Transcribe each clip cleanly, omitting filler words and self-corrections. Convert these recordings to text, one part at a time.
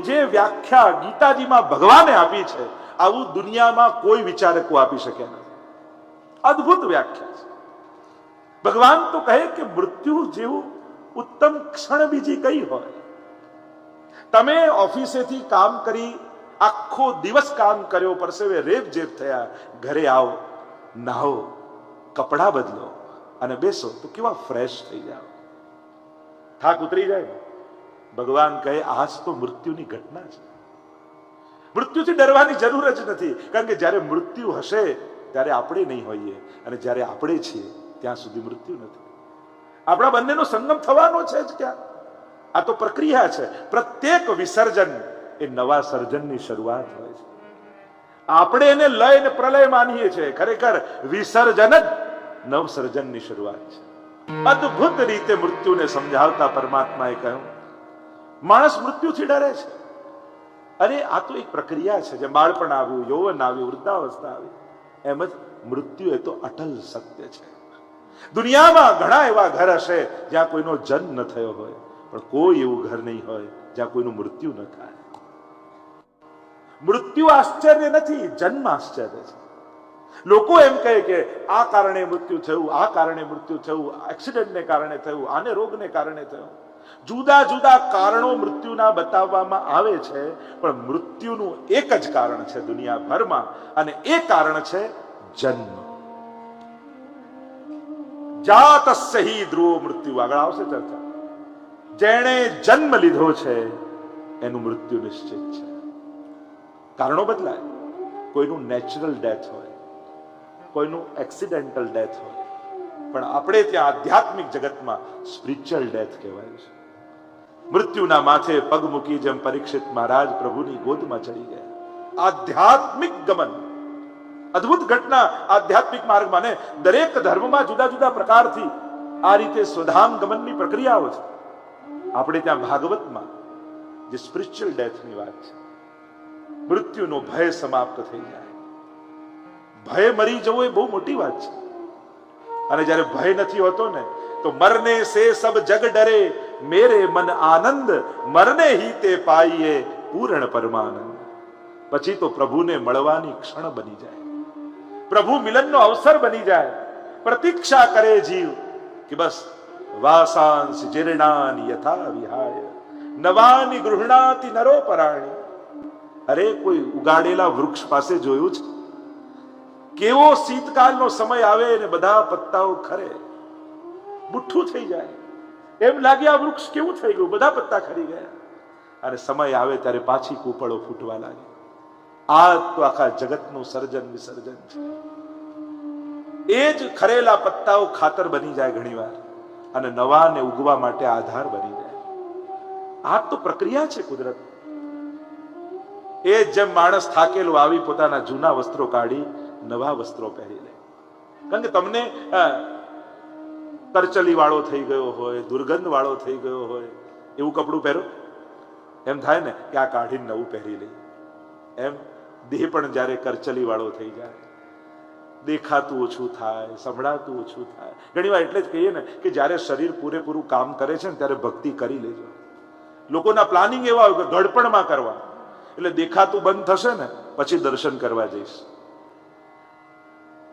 જે વ્યાખ્યા ગીતાજીમાં ભગવાને આપી છે, આવું દુનિયામાં કોઈ વિચારકો આપી શક્યા નથી. અદ્ભુત વ્યાખ્યા છે. ભગવાન તો કહે કે મૃત્યુ જેવું ઉત્તમ ક્ષણ બીજી કઈ હોય? તમે ઓફિસેથી કામ કરી, આખો દિવસ કામ કર્યો, પરસેવે રેબ જેબ થયા, ઘરે આવો, નાહો, કપડા બદલો અને બેસો તો કેવા ફ્રેશ થઈ જાઓ, થાક ઉતરી જાય. ભગવાન કહે આજ તો મૃત્યુની ઘટના છે. મૃત્યુથી ડરવાની જરૂર જ નથી, કારણ કે જ્યારે મૃત્યુ હશે ત્યારે આપણે નહીં હોઈએ, અને જ્યારે આપણે છીએ ત્યાં સુધી મૃત્યુ નથી. આપણા બંનેનો સંગમ થવાનો છે જ ક્યાં? આ તો પ્રક્રિયા છે. પ્રત્યેક વિસર્જન એ નવા સર્જનની શરૂઆત હોય છે. આપણે એને લય અને પ્રલય માનીએ છીએ, ખરેખર વિસર્જન જ નવસર્જનની શરૂઆત છે. અદ્ભુત રીતે મૃત્યુને સમજાવતા પરમાત્માએ કહ્યું, માણસ મૃત્યુથી ડરે છે. અરે આ તો એક પ્રક્રિયા છે. જે બાળપણ આવ્યું, યૌવન આવ્યું, વૃદ્ધાવસ્થા આવી, એમ જ મૃત્યુ એ તો અટલ સત્ય છે. દુનિયામાં ઘણા એવા ઘર હશે જ્યાં કોઈનો જન્મ ન થયો હોય, પણ કોઈ એવું ઘર નહીં હોય જ્યાં કોઈનું મૃત્યુ ન થાય. મૃત્યુ આશ્ચર્ય નથી, જન્મ આશ્ચર્ય છે. લોકો એમ કહે કે આ કારણે મૃત્યુ થયું, આ કારણે મૃત્યુ થયું, એક્સિડન્ટને કારણે થયું, આને રોગને કારણે થયું. જુદા જુદા કારણો મૃત્યુના બતાવવામાં આવે છે, પણ મૃત્યુનું એક જ કારણ છે દુનિયાભરમાં, અને એ કારણ છે જન્મ. જાતસ્ય હિ ધ્રુવો મૃત્યુ, આગળ આવશે ચર્ચા. જેણે જન્મ લીધો છે એનું મૃત્યુ નિશ્ચિત છે. કારણો બદલાય, કોઈનું નેચરલ ડેથ હોય, કોઈનું એક્સિડેન્ટલ ડેથ હોય, પણ આપણે ત્યાં આધ્યાત્મિક જગતમાં સ્પિરિચ્યુઅલ ડેથ કહેવાય છે. મૃત્યુના માથે પગ મૂકી જેમ પરીક્ષિત મહારાજ પ્રભુની ગોદમાં ચડી ગયા. આધ્યાત્મિક ગમન, અદ્ભુત ઘટના આધ્યાત્મિક માર્ગમાં. ને દરેક ધર્મમાં જુદા જુદા પ્રકારથી આ રીતે સ્વધામ ગમનની પ્રક્રિયાઓ છે. આપણે ત્યાં ભાગવતમાં જે સ્પિરિચ્યુઅલ ડેથની વાત છે, મૃત્યુનો ભય સમાપ્ત થઈ જાય. ભય મરી જવો એ બહુ મોટી વાત છે. અને જ્યારે ભય નથી હોતો ને, તો મરને સે સબ જગ ડરે, મેરે મન આનંદ, મરને હી તે પાઈએ પૂર્ણ પરમાનંદ. પછી તો પ્રભુને મળવાની ક્ષણ બની જાય, પ્રભુ મિલનનો અવસર બની જાય. પ્રતીક્ષા કરે જીવ કે બસ વાસાંસ જીર્ણાની યથા વિહાય, નવાની ગૃહણાતિ નરો પરાણી. અરે કોઈ ઉગાડેલા વૃક્ષ પાસે જોયું છે કેવો શીતકાલનો સમય આવે ને બધા પત્તાઓ ખરે, બુઠ્ઠું થઈ જાય, એમ લાગે આ વૃક્ષ કેવું થઈ ગયું, બધા પત્તા ખરી ગયા. અને સમય આવે ત્યારે પાછી કૂપળો ફૂટવા લાગે. આ તો આખા જગતનું સર્જન વિસર્જન છે. એ જ ખરેલા પત્તાઓ ખાતર બની જાય ઘણીવાર, અને નવાને ઉગવા માટે આધાર બની જાય. આ તો પ્રક્રિયા છે કુદરત. એ જેમ માણસ થાકેલો આવી પોતાના જૂના વસ્ત્રો કાઢી નવા વસ્ત્રો પહેરી લે. કારણ કે તમને કરચલી વાળો થઈ ગયો હોય, દુર્ગંધ વાળો થઈ ગયો હોય, એવું કપડું પહેરો, એમ થાય ને કે આ કાઢીને નવું પહેરી લે. એમ દેહ પણ જ્યારે કરચલી વાળો થઈ જાય, દેખાતું ઓછું થાય, સંભળાતું ઓછું થાય. ઘણી વાર એટલે જ કહીએ ને કે જ્યારે શરીર પૂરેપૂરું કામ કરે છે ને ત્યારે ભક્તિ કરી લેજો. લોકોના પ્લાનિંગ એવા હોય કે ગડપણમાં કરવા, એટલે દેખાતું બંધ થશે ને પછી દર્શન કરવા જઈશ,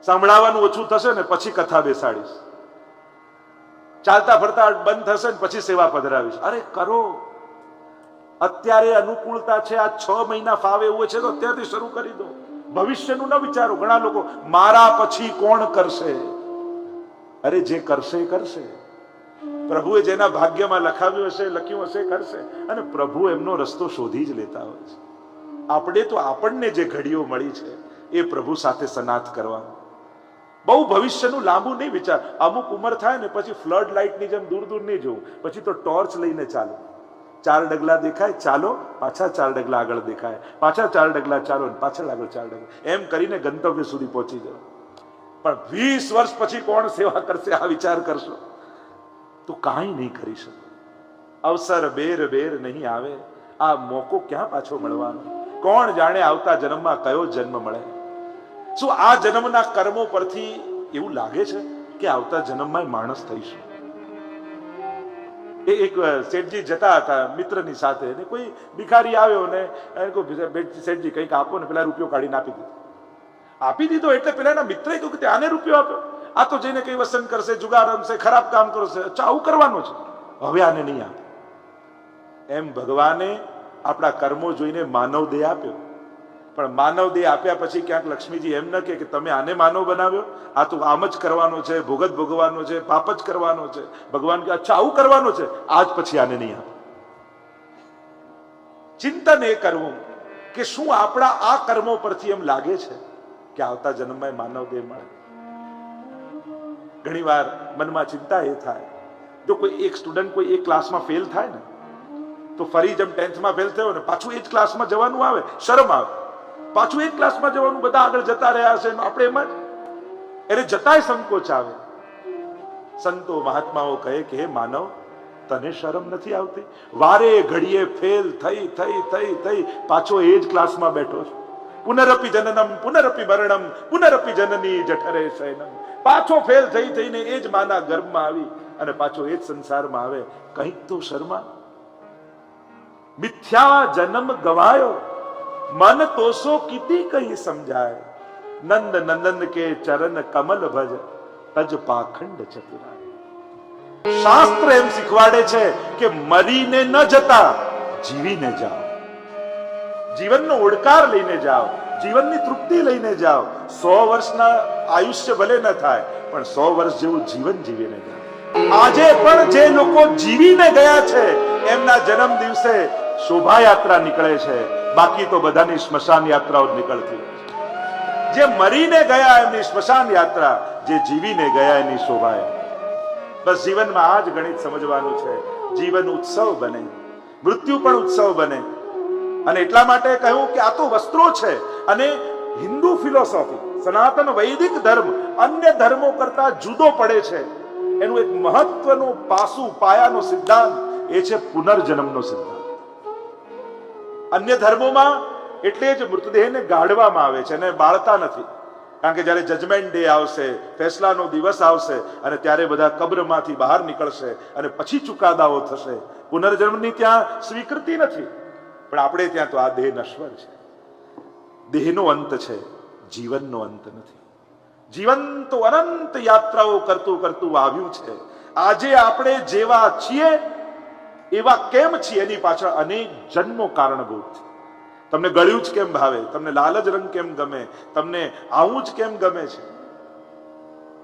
સાંભળાવાનું ઓછું થશે ને પછી કથા બેસાડીશ, ચાલતા ફરતા બંધ થશે ને પછી સેવા પધરાવીશ. અરે કરો, અત્યારે અનુકૂળતા છે, આ 6 મહિના ફાવે એવું છે તો અત્યારથી શરૂ કરી દો. ભવિષ્યનું ન વિચારો. ઘણા લોકો મારા પછી કોણ કરશે? અરે જે કરશે એ કરશે. પ્રભુએ જેના ભાગ્યમાં લખાવ્યું હશે, લખ્યું હશે, કરશે. અને પ્રભુ એમનો રસ્તો શોધી જ લેતા હોય છે. આપણે તો આપણને જે ઘડીઓ મળી છે એ પ્રભુ સાથે સનાથ કરવાનું. બહુ ભવિષ્યનું લાંબુ નહીં વિચાર. અમુક ઉંમર થાય ને પછી ફ્લડ લાઇટની જેમ દૂર દૂર નહીં જોવું, પછી તો ટોર્ચ લઈને ચાલો. 4 ડગલા દેખાય ચાલો, પાછા 4 ડગલા આગળ દેખાય, પાછા 4 ડગલા ચાલો, પાછળ આગળ 4 ડગલા, એમ કરીને ગંતવ્ય સુધી પહોંચી જાઓ. પણ 20 વર્ષ પછી કોણ સેવા કરશે આ વિચાર કરશો તો કાંઈ નહીં કરી શકો. અવસર બેર બેર નહીં આવે, આ મોકો ક્યાં પાછો મળવાનો? કોણ જાણે આવતા જન્મમાં કયો જન્મ મળે? શું આ જન્મના કર્મો પરથી એવું લાગે છે કે આવતા જન્મમાં માણસ થઈશું? એક શેઠજી જતા હતા મિત્રની સાથે, ને કોઈ ભિખારી આવ્યો ને શેઠજી કંઈક આપો ને, પેલા રૂપિયો કાઢીને આપી દીધો. એટલે પેલાના મિત્રએ કહ્યું કે આને રૂપિયો આપ્યો, આ તો જઈને કઈ વસન કરશે, જુગાર રમશે, ખરાબ કામ કરશે, અચ્છા આવું કરવાનું છે, હવે આને નહીં આપે. એમ ભગવાને આપણા કર્મો જોઈને માનવ દેહ આપ્યો, પણ માનવ દેહ આપ્યા પછી ક્યાંક લક્ષ્મીજી એમ ન કે તમે આને માનવ બનાવ્યો, આ તો આમ જ કરવાનો છે, ભોગત ભોગવાનો છે, પાપ જ કરવાનો છે. ભગવાન કે અચ્છા આવું કરવાનું છે, આજ પછી આને નહીં આપે. ચિંતન એ કરવું કે શું આપણા આ કર્મો પરથી એમ લાગે છે કે આવતા જન્મમાં માનવ દેહ મળે. ઘણી વાર મનમાં ચિંતા એ થાય, જો કોઈ એક સ્ટુડન્ટ કોઈ એક ક્લાસમાં ફેલ થાય ને, તો ફરી જેમ 10th માં ફેલ થયો ને પાછું એ જ ક્લાસમાં જવાનું આવે, શરમ આવે, પાછું એ જ ક્લાસમાં જવાનું, બધા આગળ જતા રહ્યા છે, આપણે એમ જ એને જતાય સંકોચ આવે. સંતો મહાત્માઓ કહે કે હે માનવ, તને શરમ નથી આવતી? વારે ઘડીએ ફેલ થઈ થઈ થઈ થઈ પાછો એ જ ક્લાસમાં બેઠો છો. પુનરપી જનનમ પુનરપી મરણમ પુનરપી જનની જઠરે શયનમ. પાછો ફેલ થઈ થઈને એ જ માના ગર્ભમાં આવી અને પાછો એ જ સંસારમાં આવે. કંઈક તો શર્મા. મિથ્યા જન્મ ગવાયો, મન તોસો કીતી કહી સમજાય. નંદ નંદન કે ચરણ કમલ ભજ, તજ પાખંડ ચતુરાય. શાસ્ત્ર એમ શીખવાડે છે કે મરીને ન જતા જીવીને જાઓ, જીવનનો ઓડકાર લઈને જાઓ, જીવનની તૃપ્તિ લઈને જાઓ. 100 વર્ષના આયુષ્ય ભલે ન થાય, પણ 100 વર્ષ જેવું જીવન જીવીને જાઓ. આજે પણ જે લોકો જીવીને ગયા છે એમના જન્મ દિવસે શોભાયાત્રા નીકળે છે, બાકી તો બધાની સ્મશાન યાત્રાઓ નીકળતી હોય છે. જે મરીને ગયા એમની સ્મશાન યાત્રા, જે જીવીને ગયા એની શોભાયાત્રા. બસ જીવનમાં આ જ ગણિત સમજવાનું છે. જીવન ઉત્સવ બને, મૃત્યુ પણ ઉત્સવ બને. અને એટલા માટે કહ્યું કે આ તો વસ્ત્રો છે. અને હિન્દુ ફિલોસોફી, સનાતન વૈદિક ધર્મ અન્ય ધર્મો કરતા જુદો પડે છે. એનું એક મહત્વનું પાસું, પાયાનો સિદ્ધાંત એ છે પુનર્જન્મનો સિદ્ધાંત. અન્ય ધર્મોમાં એટલે જ મૃતદેહને ગાળવામાં આવે છે અને બાળતા નથી. કારણ કે જ્યારે જજમેન્ટ ડે આવશે, ફેસલાનો દિવસ આવશે અને ત્યારે બધા કબ્રમાંથી બહાર નીકળશે અને પછી ચુકાદાઓ થશે. પુનર્જન્મની ત્યાં સ્વીકૃતિ નથી. પણ આપણે ત્યાં તો આ દેહ નશ્વર છે, દેહનો અંત છે, જીવનનો અંત નથી. જીવન તો અનંત યાત્રાઓ કરતું કરતું આવ્યું છે. આજે આપણે જેવા છીએ એવા કેમ છીએ એની પાછળ અનેક જન્મો કારણભૂત છે. તમને ગળ્યું જ કેમ ભાવે, તમને લાલ જ રંગ કેમ ગમે, તમને આવું જ કેમ ગમે છે?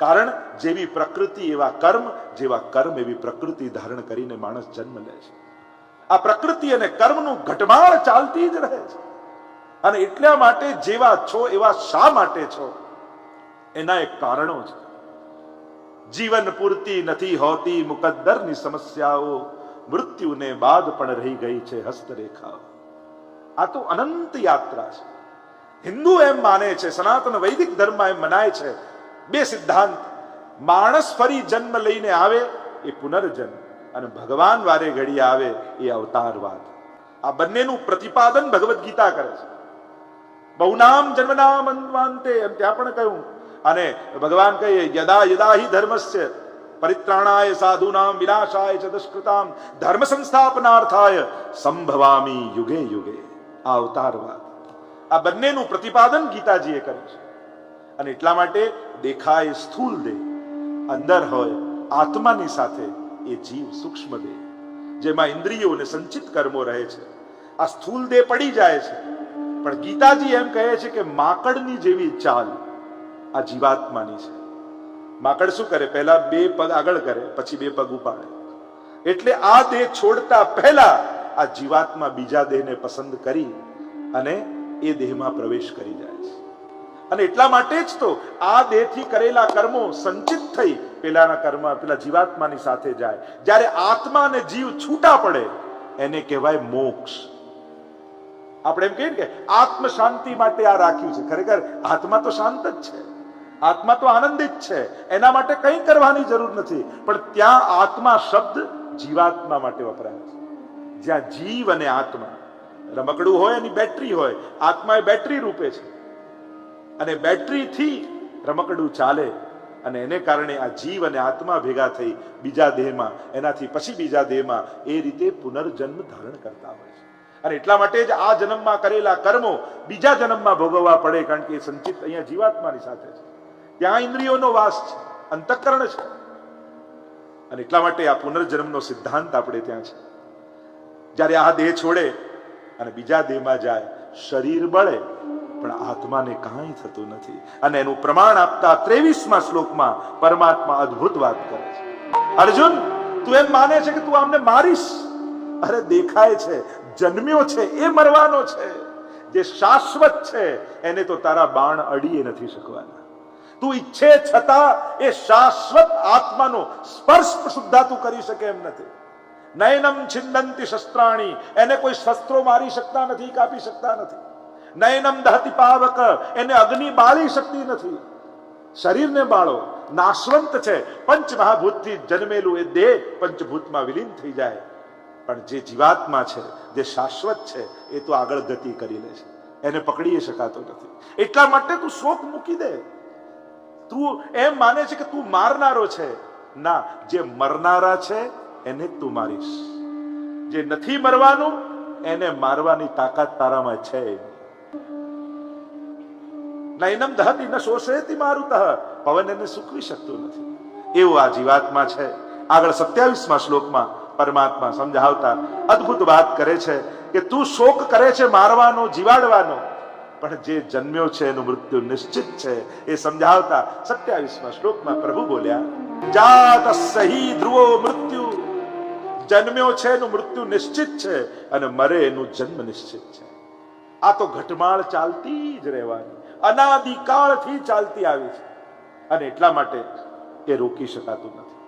કારણ જેવી પ્રકૃતિ એવા કર્મ, જેવા કર્મ એવી પ્રકૃતિ ધારણ કરીને માણસ જન્મ લે છે. આ પ્રકૃતિ અને કર્મનું ઘટમાળ ચાલતી જ રહે છે. અને એટલા માટે જેવા છો એવા શા માટે છો એના એક કારણો છે. જીવન પૂરતી નથી હોતી મુકદ્દરની સમસ્યાઓ, મૃત્યુને બાદ પણ રહી ગઈ છે હસ્તરેખાઓ. આ તો અનંત યાત્રા છે. હિન્દુ એમ માને છે, સનાતન વૈદિક ધર્મ એમ મનાય છે, બે સિદ્ધાંત. માણસ ફરી જન્મ લઈને આવે એ પુનર્જન્મ, અને ભગવાન વારે ઘડી આવે એ અવતારવાદ. આ બંનેનું પ્રતિપાદન ભગવદ ગીતા કરે છે. બહુનામ જન્મનામ અંતે એમ ત્યાં પણ કહ્યું. અને ભગવાન કહે યદા યદા હિ ધર્મસ્ય પરિત્રાણાય સાધુનામ વિનાશાય ચ દુષ્કૃતામ ધર્મ સંસ્થાપનાર્થાય સંભવામી યુગે યુગે. આ અવતારવાદ, આ બંનેનું પ્રતિપાદન ગીતાજીએ કર્યું છે. અને એટલા માટે દેખાય સ્થૂલ દેહ, અંદર હોય આત્માની સાથે એ જીવ સૂક્ષ્મ દેહ, જેમાં ઇન્દ્રિયો અને સંચિત કર્મો રહે છે. આ સ્થૂલ દેહ પડી જાય છે. પણ ગીતાજી એમ કહે છે કે માકડની જેવી ચાલ આ જીવાત્માની છે. માકડ શું કરે? પહેલા 2 પગ આગળ કરે, પછી 2 પગ ઉપાડે. એટલે આ દેહ છોડતા પહેલા આ જીવાત્મા બીજા દેહને પસંદ કરી અને એ દેહમાં પ્રવેશ કરી જાય છે. અને એટલા માટે જ તો આ દેહથી કરેલા કર્મો સંચિત થઈ પેલાના કર્મ પેલા જીવાત્માની સાથે જાય. જ્યારે આત્મા અને જીવ છૂટા પડે એને કહેવાય મોક્ષ. આપણે એમ કહીએ કે આત્મ શાંતિ માટે આ રાખ્યું છે. ખરેખર આત્મા તો શાંત જ છે, આત્મા તો આનંદિત છે, એના માટે કંઈ કરવાની જરૂર નથી. પણ ત્યાં આત્મા શબ્દ જીવાત્મા માટે વપરાય છે. જ્યાં જીવ અને આત્મા, રમકડું હોય એની બેટરી હોય, આત્મા એ બેટરી રૂપે છે. અને બેટરીથી રમકડું ચાલે અને એને કારણે આ જીવ અને આત્મા ભેગા થઈ બીજા દેહમાં, એનાથી પછી બીજા દેહમાં એ રીતે પુનર્જન્મ ધારણ કરતા હોય છે. અને એટલા માટે જ આ જન્મમાં કરેલા કર્મો બીજા જન્મમાં ભોગવવા પડે, કારણ કે એ સંચિત અહીંયા જીવાત્માની સાથે છે. ત્યાં ઇન્દ્રિયોનો વાસ છે, અંતઃકરણ છે, અને એટલા માટે આ પુનર્જન્મનો સિદ્ધાંત આપણે ત્યાં છે. જ્યારે આ દેહ છોડે અને બીજા દેહમાં જાય, શરીર બળે પણ આત્માને કાંઈ થતું નથી. અને એનું પ્રમાણ આપતા 23મા શ્લોકમાં પરમાત્મા અદ્ભુત વાત કરે છે. અર્જુન, તું એમ માને છે કે તું આમને મારીશ? અરે દેખાય છે, જન્મ્યો છે એ મરવાનો છે. જે શાશ્વત છે એને તો તારા બાણ અડીએ નથી શકવાના. તું ઈચ્છે છતાં એ શાશ્વત આત્માનો સ્પર્શ સુદ્ધા તું કરી શકે એમ નથી. નયનમ છિંદંતિ શસ્ત્રાણી, એને કોઈ શસ્ત્રો મારી શકતા નથી, કાપી શકતા નથી. નયનમ દહતિ પાવક, એને અગ્નિ બાળી શકતી નથી. શરીરને બાળો, નાશવંત છે, પંચ મહાભૂતથી જન્મેલું એ દેહ પંચભૂતમાં વિલીન થઈ જાય. પણ જે જીવાત્મા છે, જે શાશ્વત છે, એ તો આગળ ગતિ કરી લે છે, એને પકડી શકાતો નથી. એટલા માટે તું શોક મૂકી દે. તું એમ માને છે કે તું મારનારો છે? ના, જે મરનારા છે એને તું મારીશ. જે નથી મરવાનું એને મારવાની તાકાત તારામાં છે. નયનમ દહતિ ન શોષેતિ મારુતઃ, પવન એને સૂકવી શકતો નથી. એવું આ જીવાત્મા છે. આગળ 27મા શ્લોકમાં પરમાત્મા સમજાવતા અદ્ભુત વાત કરે છે કે તું શોક કરે છે મારવાનો, જીવાડવાનો, પણ જે જન્મ્યો છે એનું મૃત્યુ નિશ્ચિત છે. એ સમજાવતા 27મા શ્લોકમાં પ્રભુ બોલ્યા, જાતસ્સહિ ધ્રુવો મૃત્યુ, જન્મ્યો છે એનું મૃત્યુ નિશ્ચિત છે, અને મરે એનું જન્મ નિશ્ચિત છે. આ તો ઘટમાળ ચાલતી જ રહેવાની, અનાદિકાળથી ચાલતી આવી છે, અને એટલા માટે એ રોકી શકાતું નથી.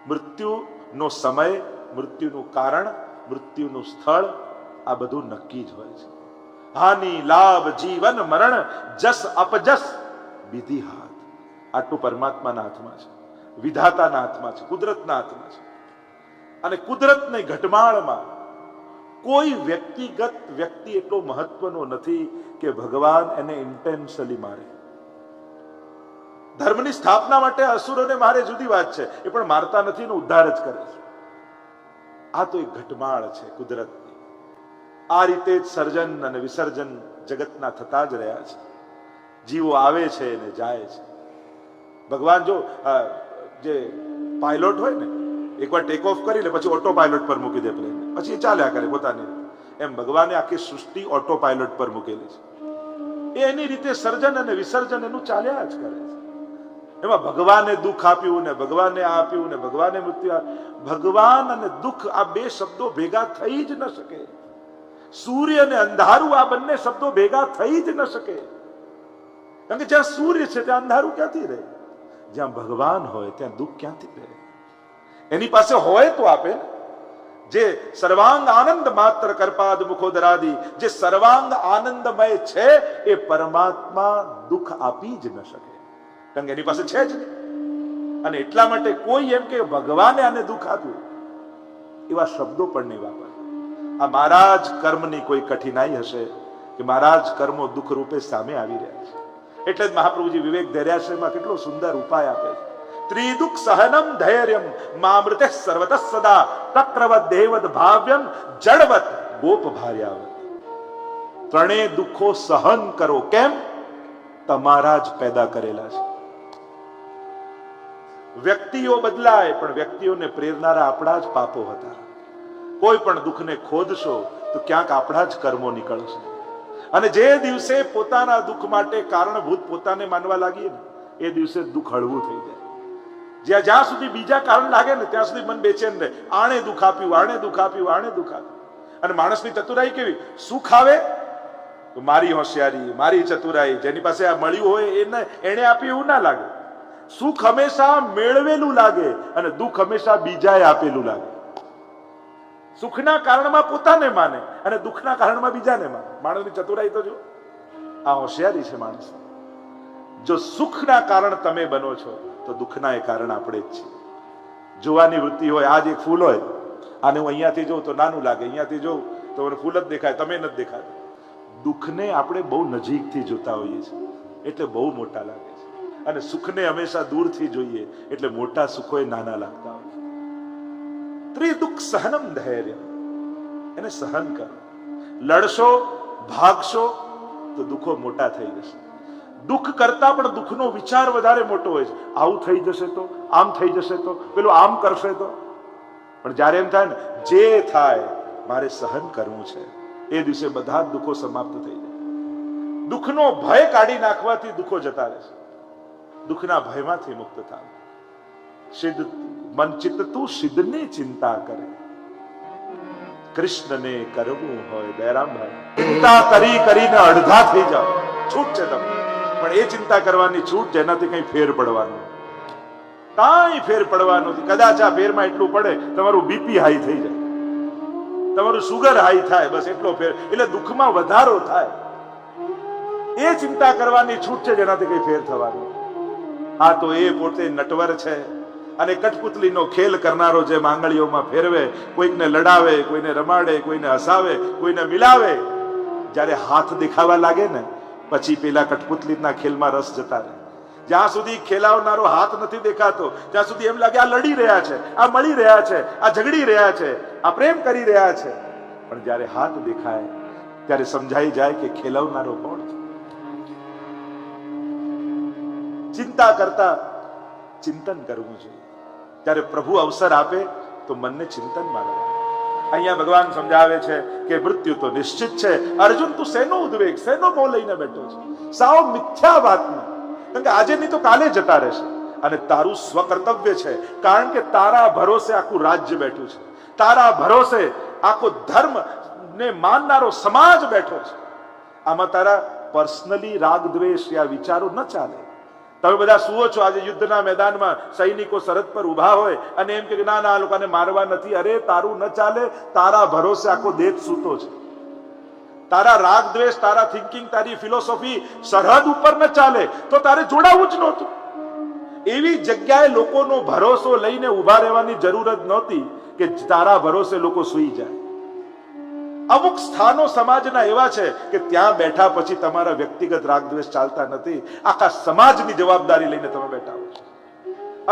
મૃત્યુનો સમય, મૃત્યુનું કારણ, મૃત્યુનું સ્થળ, આ બધું નક્કી જ હોય છે. હાનિ લાભ જીવન મરણ જસ અપજસ વિધિ હાથ, આટલું પરમાત્માના હાથમાં છે, વિધાતાના હાથમાં છે, કુદરતના હાથમાં છે. અને કુદરતની ઘટમાળમાં કોઈ વ્યક્તિ એટલો મહત્વનો નથી કે ભગવાન એને ઇન્ટેન્શનલી મારે. ધર્મની સ્થાપના માટે અસુરોને મારે જુદી વાત છે, એ પણ મારતા નથી, ઉદ્ધાર જ કરે છે. આ તો એક ઘટમાળ છે કુદરતની. આ રીતે જ સર્જન અને વિસર્જન જગતના થતા જ રહ્યા છે. જીવો આવે છે અને જાય છે. ભગવાન જો જે પાયલોટ હોય ને, એકવાર ટેક ઓફ કરી લે પછી ઓટો પાયલોટ પર મૂકી દે પ્લેન, પછી એ ચાલ્યા કરે પોતાની. એમ ભગવાને આખી સૃષ્ટિ ઓટો પાયલોટ પર મૂકેલી છે. એ એની રીતે સર્જન અને વિસર્જન એનું ચાલ્યા જ કરે છે. એમાં ભગવાને દુઃખ આપ્યું ને ભગવાને આપ્યું ને ભગવાને મૃત્યુ આપ્યું. ભગવાન અને દુઃખ આ બે શબ્દો ભેગા થઈ જ ન શકે. સૂર્ય અને અંધારું આ બંને શબ્દો ભેગા થઈ જ ન શકે. કારણ કે જ્યાં સૂર્ય છે ત્યાં અંધારું ક્યાંથી રહે? જ્યાં ભગવાન હોય ત્યાં દુઃખ ક્યાંથી રહે? એની પાસે હોય તો આપે. જે સર્વાંગ આનંદ માત્ર કરપાદ મુખોદરાદી, જે સર્વાંગ આનંદમય છે એ પરમાત્મા દુઃખ આપી જ ન શકે, કારણ કે એની પાસે છે જ નહીં. અને એટલા માટે કોઈ એમ કે ભગવાને આને દુઃખ આપ્યું, એવા શબ્દો પણ નહીં વાપરે. આ મારા જ કર્મની કોઈ કઠિનાઈ હશે કે મારા જ કર્મો દુઃખ રૂપે સામે આવી રહ્યા છે. એટલે જ મહાપ્રભુજી વિવેક ધૈર્યાશ્રયમાં કેટલો સુંદર ઉપાય આપે છે. ત્રિદુઃખ સહનમ ધૈર્યમ મામૃતે સર્વત સદા તક્રવત દેવત ભાવ્યમ જડવત ગોપ ભાર્યાવત. ત્રણેય દુઃખો સહન કરો. કેમ? તમારા જ પેદા કરેલા છે. વ્યક્તિઓ બદલાય પણ વ્યક્તિઓને પ્રેરનારા આપણા જ પાપો હતા. કોઈ પણ દુઃખને ખોદશો તો ક્યાંક આપણા જ કર્મો નીકળશે. અને જે દિવસે પોતાના દુઃખ માટે કારણભૂત પોતાને માનવા લાગીએ ને, એ દિવસે દુઃખ હળવું થઈ જાય. જ્યાં સુધી બીજા કારણ લાગે ને ત્યાં સુધી મન બેચેન રહે. આણે દુઃખ આપ્યું, આણે દુઃખ આપ્યું, આણે દુઃખ આપ્યું. અને માણસની ચતુરાઈ કેવી? સુખ આવે તો મારી હોશિયારી, મારી ચતુરાઈ, જેની પાસે આ મળ્યું હોય એને આપ્યું એવું ના લાગે. સુખ હંમેશા મેળવેલું લાગે અને દુઃખ હંમેશા બીજાએ આપેલું લાગે. સુખના કારણમાં પોતાને માને અને દુઃખના કારણમાં બીજાને માને. માણસની ચતુરાઈ તો જો, આ હોશિયારી છે માણસ. જો સુખના કારણ તમે બનો છો તો દુઃખના એ કારણ આપણે જ છીએ. જોવાની વૃત્તિ હોય, આજ એક ફૂલ હોય, આને હું અહીંયાથી જોઉં તો નાનું લાગે, અહીંયાથી જોઉં તો મને ફૂલ જ દેખાય, તમે નથી દેખાતા. દુઃખને આપણે બહુ નજીકથી જોતા હોઈએ છીએ એટલે બહુ મોટા લાગે છે. અને સુખને હંમેશા દૂરથી જોઈએ એટલે મોટા સુખો નાના લાગતા હોય છે. ત્રિદુઃખ સહનમ ધૈર્ય, એને સહન કરો. લડશો, ભાગશો તો દુઃખો મોટા થઈ જશે. દુઃખ કરતા પણ દુઃખનો વિચાર વધારે મોટો હોય છે. આવું થઈ જશે તો, આમ થઈ જશે તો, પેલું આમ કરશે તો. પણ જ્યારે એમ થાય ને જે થાય મારે સહન કરવું છે, એ દિવસે બધા જ દુઃખો સમાપ્ત થઈ જાય. દુઃખનો ભય કાઢી નાખવાથી દુઃખો જતા રહેશે. દુઃખના ભયમાંથી મુક્ત થાવ. સિદ્ધ મન ચિત્ત તું સિદ્ધની ચિંતા કરે, કૃષ્ણને કરવું હોય. દયારામભાઈ, ચિંતા કરી કરીને અડધા થઈ જાવ, છૂટ છે તમને. પણ એ ચિંતા કરવાની છૂટ જેનાથી કઈ ફેર પડવાનો, કાંઈ ફેર પડવાનો નથી. કદાચ આ ફેરમાં એટલું પડે તમારું બીપી હાઈ થઈ જાય, તમારું સુગર હાઈ થાય, બસ એટલો ફેર. એટલે દુઃખમાં વધારો થાય. એ ચિંતા કરવાની છૂટ છે જેનાથી કઈ ફેર થવાનો. આ તો એ પોતે નટવર છે અને કઠપુતલીનો ખેલ કરનારો જે માંગણીઓમાં ફેરવે, કોઈકને લડાવે, કોઈને રમાડે, કોઈને હસાવે, કોઈને મિલાવે. જ્યારે હાથ દેખાવા લાગે ને પછી પેલા કઠપુતલીના ખેલમાં રસ જતા રહે. જ્યાં સુધી ખેલાવનારો હાથ નથી દેખાતો ત્યાં સુધી એમ લાગે આ લડી રહ્યા છે, આ મળી રહ્યા છે, આ ઝઘડી રહ્યા છે, આ પ્રેમ કરી રહ્યા છે. પણ જ્યારે હાથ દેખાય ત્યારે સમજાઈ જાય કે ખેલાવનારો કોણ છે. ચિંતા કરતા ચિંતન કરવું જોઈએ. ત્યારે પ્રભુ અવસર આપે તો મનને ચિંતનમાં લાવે. અહીંયા ભગવાન સમજાવે છે કે મૃત્યુ તો નિશ્ચિત છે. અર્જુન તું શેનો ઉદ્વેગ, શેનો મોહ લઈને બેઠો છે? સાવ મિથ્યા વાતમાં. કારણ કે આજે નહીં તો કાલે જતા રહેશે. અને તારું સ્વકર્તવ્ય છે, કારણ કે તારા ભરોસે આખું રાજ્ય બેઠું છે, તારા ભરોસે આખો ધર્મ ને માનનારો સમાજ બેઠો છે. આમાં તારા પર્સનલી રાગ દ્વેષ યા વિચારો ન ચાલે. તમે બધા સુવો છો, આજે યુદ્ધના મેદાનમાં સૈનિકો સરહદ પર ઉભા હોય અને એમ કે ના ના આ લોકોને મારવા નથી. અરે તારું ન ચાલે. તારા ભરોસે આખો દેશ સૂતો છે. તારા રાગ દ્વેષ, તારા થિંકિંગ, તારી ફિલોસોફી સરહદ ઉપર ન ચાલે તો તારે જોડાવું જ નહોતું. એવી જગ્યાએ લોકોનો ભરોસો લઈને ઉભા રહેવાની જરૂર જ નહોતી કે તારા ભરોસે લોકો સૂઈ જાય. અમુક સ્થાનો સમાજના એવા છે કે ત્યાં બેઠા પછી તમારા વ્યક્તિગત રાગદ્વેષ ચાલતા નથી, આખા સમાજની જવાબદારી લઈને તમે બેઠા હો.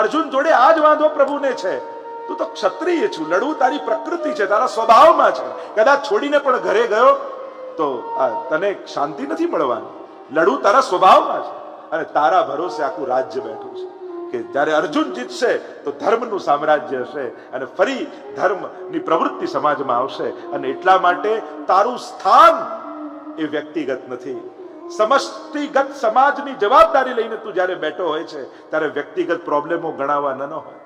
અર્જુન જોડે આ જ વાંધો પ્રભુને છે. તું તો ક્ષત્રિય છું, લડવું તારી પ્રકૃતિ છે, તારા સ્વભાવમાં છે. કદાચ છોડીને પણ ઘરે ગયો તો તને શાંતિ નથી મળવાની. લડવું તારા સ્વભાવમાં છે અને તારા ભરોસે આખું રાજ્ય બેઠું છે કે જ્યારે અર્જુન જીતશે તો ધર્મનું સામ્રાજ્ય હશે અને ફરી ધર્મની પ્રવૃત્તિ સમાજમાં આવશે. અને એટલા માટે તારું સ્થાન એ વ્યક્તિગત નથી, સમષ્ટિગત સમાજની જવાબદારી લઈને તું જ્યારે બેઠો હોય છે ત્યારે વ્યક્તિગત પ્રોબ્લેમો ગણાવવા ન હોય.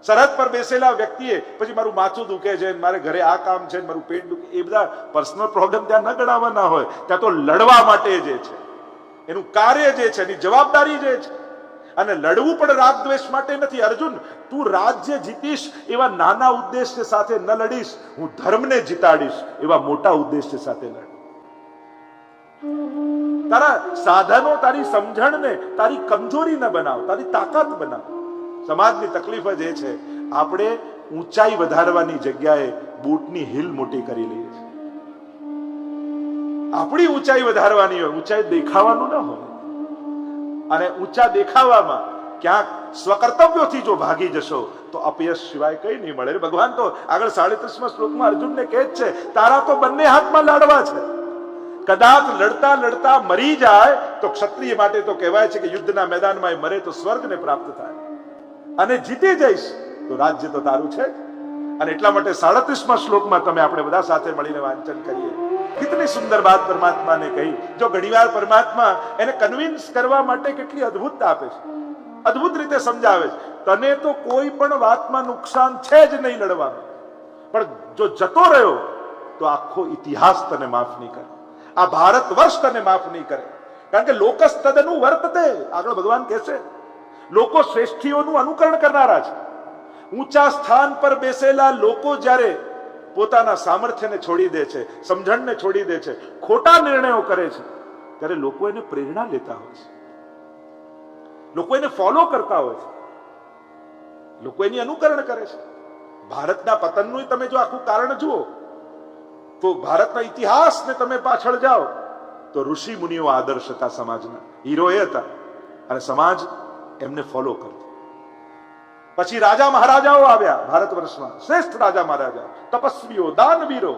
સરહદ પર બેસેલા વ્યક્તિએ પછી મારું માથું દુખે છે, મારે ઘરે આ કામ છે, મારું પેટ દુખે, એ બધા પર્સનલ પ્રોબ્લેમ ત્યાં ન ગણાવવાના હોય. ત્યાં તો લડવા માટે જે છે, એનું કાર્ય જે છે, એની જવાબદારી જે છે. અને લડવું પણ રાગ દ્વેષ માટે નથી. અર્જુન, તું રાજ્ય જીતીશ એવા નાના ઉદ્દેશ્ય સાથે ન લડીશ, હું ધર્મને જીતાડીશ એવા મોટા ઉદ્દેશ્ય સાથે લડ. તારા સાધનો, તારી સમજણને તારી કમજોરી ન બનાવ, તારી તાકાત બનાવ. સમાજની તકલીફ જ એ છે, આપણે ઊંચાઈ વધારવાની જગ્યાએ બૂટની હિલ મોટી કરી લઈએ છીએ. આપણી ઊંચાઈ વધારવાની હોય, ઊંચાઈ દેખાવાનું ન હોય. અને ઊંચા દેખાવામાં ક્યાંક સ્વકર્તવ્યોથી જો ભાગી જશો તો અપયશ સિવાય કઈ નહીં મળે. ભગવાન તો આગળ 37મા શ્લોકમાં અર્જુનને કહે છે, તારા તો બંને હાથમાં લાડવા છે. કદાચ લડતા લડતા મરી જાય તો ક્ષત્રિય માટે તો કહેવાય છે કે યુદ્ધના મેદાનમાં મરે તો સ્વર્ગને પ્રાપ્ત થાય, અને જીતી જઈશ તો રાજ્ય તો તારું છે. અને એટલા માટે 37મા શ્લોકમાં તમે આપણે બધા સાથે મળીને વાંચન કરીએ. कितनी सुंदर बात परमात्मा ने कही. जो घણીવાર परमात्मा એને કન્વિન્સ કરવા માટે કેટલી અદ્ભુતતા આપે છે, અદ્ભુત રીતે સમજાવે છે. તને તો કોઈ પણ વાતમાં નુકસાન છે જ નહીં લડવાનું, પણ જો જતો રહ્યો તો આખો ઇતિહાસ તને માફ નહીં કરે, આ ભારત વર્ષ તને માફ નહીં કરે. કારણ કે લોકસ તદનું વર્તતે, આગળ ભગવાન કહે છે લોકો શ્રેષ્ઠીઓનું અનુકરણ કરનારા છે. ઊંચા સ્થાન પર બેસેલા લોકો જ્યારે પોતાના સામર્થ્યને છોડી દે છે, સમજણને છોડી દે છે, ખોટા નિર્ણયો કરે છે, ત્યારે લોકો એને પ્રેરણા લેતા હોય છે, લોકો એને ફોલો કરતા હોય છે, લોકો એની અનુકરણ કરે છે. ભારતના પતનનું તમે જો આખું કારણ જુઓ તો ભારતના ઇતિહાસને તમે પાછળ જાઓ તો ઋષિ મુનિઓ આદર્શ હતા, સમાજના હીરો એ હતા. અને સમાજ એમને ફોલો કરતો. પછી રાજા મહારાજાઓ આવ્યા ભારત વર્ષમાં, શ્રેષ્ઠ રાજા મહારાજા, તપસ્વીઓ, દાનવીરો,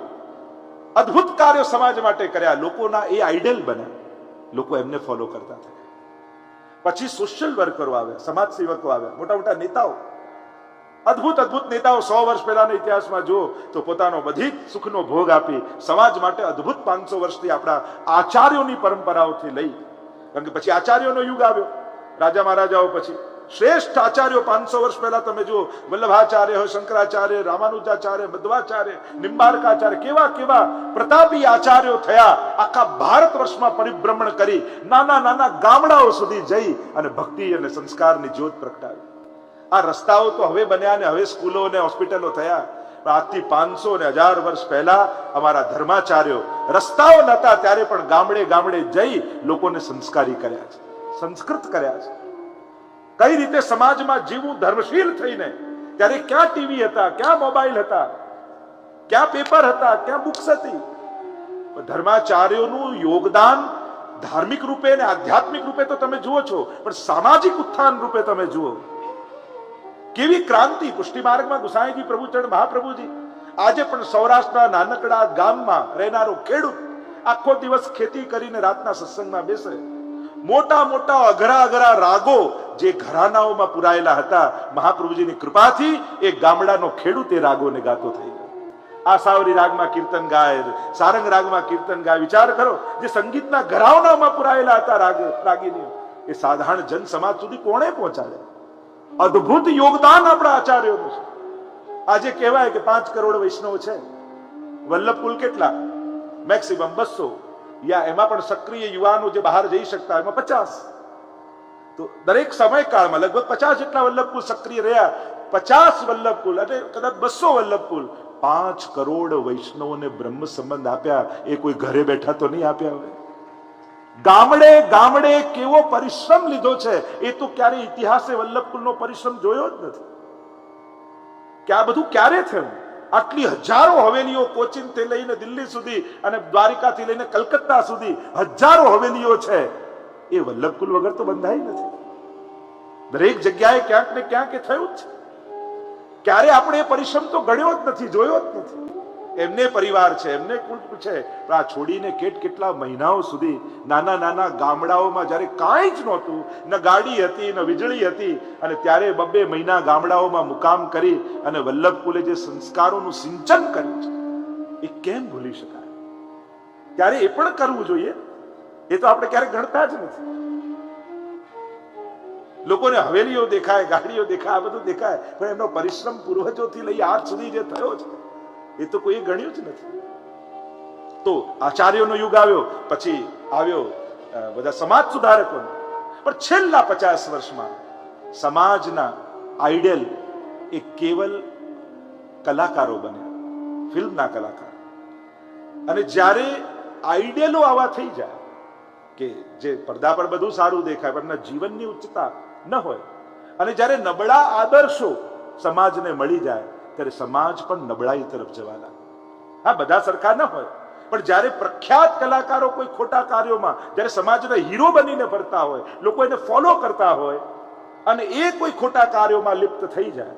અદ્ભુત કાર્યો સમાજ માટે કર્યા. લોકોના એ આઈડલ બન્યા, લોકો એમને ફોલો કરતા થયા. પછી સોશિયલ વર્કરો આવ્યા, સમાજ સેવકો આવ્યા, મોટા મોટા નેતાઓ, અદ્ભુત અદ્ભુત નેતાઓ. 100 વર્ષ પહેલાના ઇતિહાસમાં જુઓ તો પોતાનો બધી જ સુખનો ભોગ આપી સમાજ માટે અદ્ભુત 500 વર્ષથી આપણા આચાર્યોની પરંપરાઓથી લઈ, કારણ કે પછી આચાર્યોનો યુગ આવ્યો રાજા મહારાજાઓ પછી. શ્રેષ્ઠ આચાર્યો 500 વર્ષ પહેલા તમે જુઓ, વલ્લભાચાર્ય હોય, શંકરાચાર્ય, રામાનુજાચાર્ય, મધ્વાચાર્ય, નિંબાર્કાચાર્ય, કેવા કેવા પ્રતાપી આચાર્યો થયા. આખા ભારત વર્ષમાં પરિભ્રમણ કરી નાના નાના ગામડાઓ સુધી જઈ અને ભક્તિ અને સંસ્કારની જ્યોત પ્રગટાવી. આ રસ્તાઓ તો હવે બન્યા ને હવે સ્કૂલો અને હોસ્પિટલો થયા, આજથી 500 ને 1000 વર્ષ પહેલા અમારા ધર્માચાર્યો રસ્તાઓ નહોતા ત્યારે પણ ગામડે ગામડે જઈ લોકોને સંસ્કારી કર્યા છે, સંસ્કૃત કર્યા છે. કઈ રીતે સમાજમાં જીવવું ધર્મશીલ થઈને. ત્યારે ક્યાં ટીવી હતા, ક્યાં મોબાઈલ હતા, ક્યાં પેપર હતા, ક્યાં બુક્સ હતી. ધર્માચાર્યોનું યોગદાન ધાર્મિક રૂપે અને આધ્યાત્મિક રૂપે તો તમે જુઓ છો, પણ સામાજિક ઉત્થાન રૂપે તમે જુઓ કેવી ક્રાંતિ. પુષ્ટિ માર્ગમાં ગુસાઈજી પ્રભુચરણ મહાપ્રભુજી આજે પણ સૌરાષ્ટ્રના નાનકડા ગામમાં રહેનારો ખેડૂત આખો દિવસ ખેતી કરીને રાતના સત્સંગમાં બેસે. મોટા મોટા અઘરા અઘરા રાગો જે ઘરાનાઓમાં પુરાયેલા હતા, મહાપ્રભુજીની કૃપાથી એ ગામડાનો ખેડૂત એ રાગોને ગાતો થઈ ગયો. આસાવરી રાગમાં કીર્તન ગાય, સારંગ રાગમાં કીર્તન ગાય. વિચાર કરો, જે સંગીતના ઘરાનાઓમાં પુરાયેલા હતા રાગીનીઓ, એ સાધારણ જન સમાજ સુધી કોણે પહોંચાડે? અદ્ભુત યોગદાન આપણા આચાર્યોનું છે. આજે કહેવાય કે 5 કરોડ વૈષ્ણવ છે, વલ્લભ કુલ કેટલા? મેક્સિમમ 200, યા એમાં પણ સક્રિય યુવાનો જે બહાર જઈ શકતા એમાં 50. તો દરેક સમયકાળમાં લગભગ 50 જેટલા વલ્લભકુલ સક્રિય રહ્યા. 50 વલ્લભકુલ એટલે કદાચ 200 વલ્લભકુલ 5 કરોડ વૈષ્ણવોને બ્રહ્મ સંબંધ આપ્યા. એ કોઈ ઘરે બેઠા તો નહીં આપ્યા હોય. ગામડે ગામડે કેવો પરિશ્રમ લીધો છે, એ તો ક્યારે ઇતિહાસે વલ્લભકુલનો પરિશ્રમ જોયો જ નથી કે આ બધું ક્યારે થયું. આટલી હજારો હવેલીઓ, કોચીન થી લઈને દિલ્હી સુધી અને દ્વારિકાથી લઈને કલકત્તા સુધી હજારો હવેલીઓ છે, એ વલ્લભકુલ વગર તો બંધાઈ નથી. દરેક જગ્યાએ ક્યાંક ને ક્યાંક એ થયું જ છે. ક્યારે આપણે એ પરિશ્રમ તો ગણ્યો જ નથી, જોયો જ નથી. એમને પરિવાર છે, એમને કુટુંબ છે, પણ આ છોડીને કેટલા મહિનાઓ સુધી નાના નાના ગામડાઓમાં જ્યારે કાંઈ જ નહોતું, ન ગાડી હતી ન વીજળી હતી, અને ત્યારે 2 મહિના ગામડાઓમાં મુકામ કરી અને વલ્લભકુલે જે સંસ્કારોનું સિંચન કર્યું છે એ કેમ ભૂલી શકાય? ત્યારે એ પણ કરવું જોઈએ. એ તો આપણે ક્યારેક ગણતા જ નથી. લોકોને હવેલીઓ દેખાય, ગાડીઓ દેખાય, આ બધું દેખાય, પણ એમનો પરિશ્રમ પૂર્વજોથી લઈ આજ સુધી જે થયો છે એ તો કોઈ ગણ્યું જ નથી. તો આચાર્યોનો યુગ આવ્યો, પછી આવ્યો બધા સમાજ સુધારકોનો. પણ છેલ્લા 50 વર્ષમાં સમાજના આઈડલ એ કેવલ કલાકારો બન્યા, ફિલ્મના કલાકારો. અને જ્યારે આઈડલો આવા થઈ જાય કે જે પડદા પર બધું સારું દેખાય પણ એમના જીવનની ઉચ્ચતા ન હોય, અને જ્યારે નબળા આદર્શો સમાજને મળી જાય ત્યારે સમાજ પણ નબળાઈ તરફ જવા લાગે. હા, બધા સરખા ન હોય, પણ જ્યારે પ્રખ્યાત કલાકારો કોઈ ખોટા કાર્યોમાં, જ્યારે સમાજના હીરો બનીને ફરતા હોય, લોકો એને ફોલો કરતા હોય, અને એ કોઈ ખોટા કાર્યોમાં લિપ્ત થઈ જાય,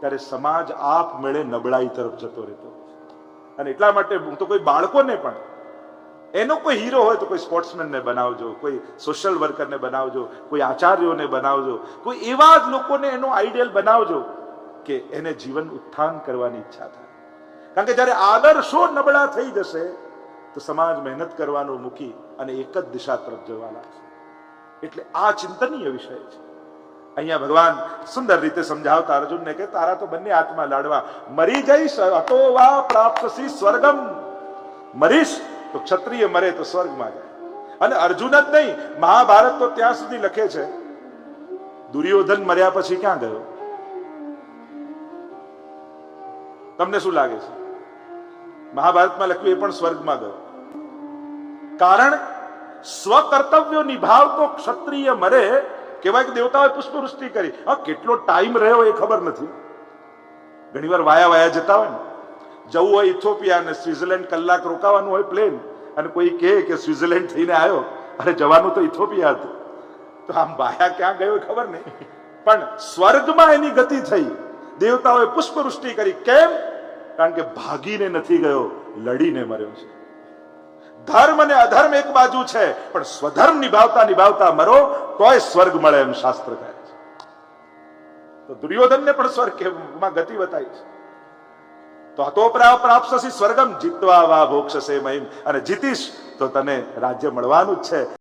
ત્યારે સમાજ આપમેળે નબળાઈ તરફ જતો રહેતો. અને એટલા માટે હું તો કોઈ બાળકોને પણ એનો કોઈ હીરો હોય તો કોઈ સ્પોર્ટ્સમેનને બનાવજો, કોઈ સોશિયલ વર્કરને બનાવજો, કોઈ આચાર્યોને બનાવજો, કોઈ એવા જ લોકોને એનો આઈડિયલ બનાવજો કે એને જીવન ઉત્થાન કરવાની ઈચ્છા થાય. કારણ કે જ્યારે આદર્શો નબળા થઈ જશે તો સમાજ મહેનત કરવાનું મૂકી અને એક જ દિશા તરફ જવા લાગશે. એટલે આ ચિંતનીય વિષય છે. અહીંયા ભગવાન સુંદર રીતે સમજાવતા અર્જુનને કે તારા તો બંને હાથમાં લાડવા, મરી જઈશ અતો વા પ્રાપ્તસી સ્વર્ગમ, મરીશ તો ક્ષત્રિય મરે તો સ્વર્ગમાં જાય. અને અર્જુન જ નહીં, મહાભારત તો ત્યાં સુધી લખે છે, દુર્યોધન મર્યા પછી ક્યાં ગયો? તમને શું લાગે છે? મહાભારતમાં લખ્યું એ પણ સ્વર્ગમાં ગયો. કારણ સ્વકર્તવ્યો નિભાવતો ક્ષત્રિય મરે. કહેવાય કે દેવતાઓએ પુષ્પવૃષ્ટિ કરી. હા, કેટલો ટાઈમ રહ્યો એ ખબર નથી. ઘણીવાર વાયા જતા હોય ને, જવું હોય ઇથોપિયા અને સ્વિટ્ઝરલેન્ડ કલાક રોકાવાનું હોય પ્લેન, અને કોઈ કહે કે સ્વિટ્ઝરલેન્ડ થઈને આવ્યો, અરે જવાનું તો ઇથોપિયા હતું. તો તો આમ બાયા ક્યાં ગયો ખબર નહીં, પણ સ્વર્ગમાં એની ગતિ થઈ. દેવતાઓએ પુષ્પવૃષ્ટિ કરી. કેમ? કારણ કે ભાગીને નથી ગયો, લડીને મર્યો છે. ધર્મ અને અધર્મ એક બાજુ છે, પણ સ્વધર્મ નિભાવતા નિભાવતા મરો તોય સ્વર્ગ મળે એમ શાસ્ત્ર કહે છે. તો દુર્યોધનને પણ સ્વર્ગમાં ગતિ બતાવી છે. તો હતો પ્રાપ્સ્યસી સ્વર્ગમ જીત્વા વા ભોક્ષ્યસે મહિમ, અને જીતીશ તો તને રાજ્ય મળવાનું જ છે.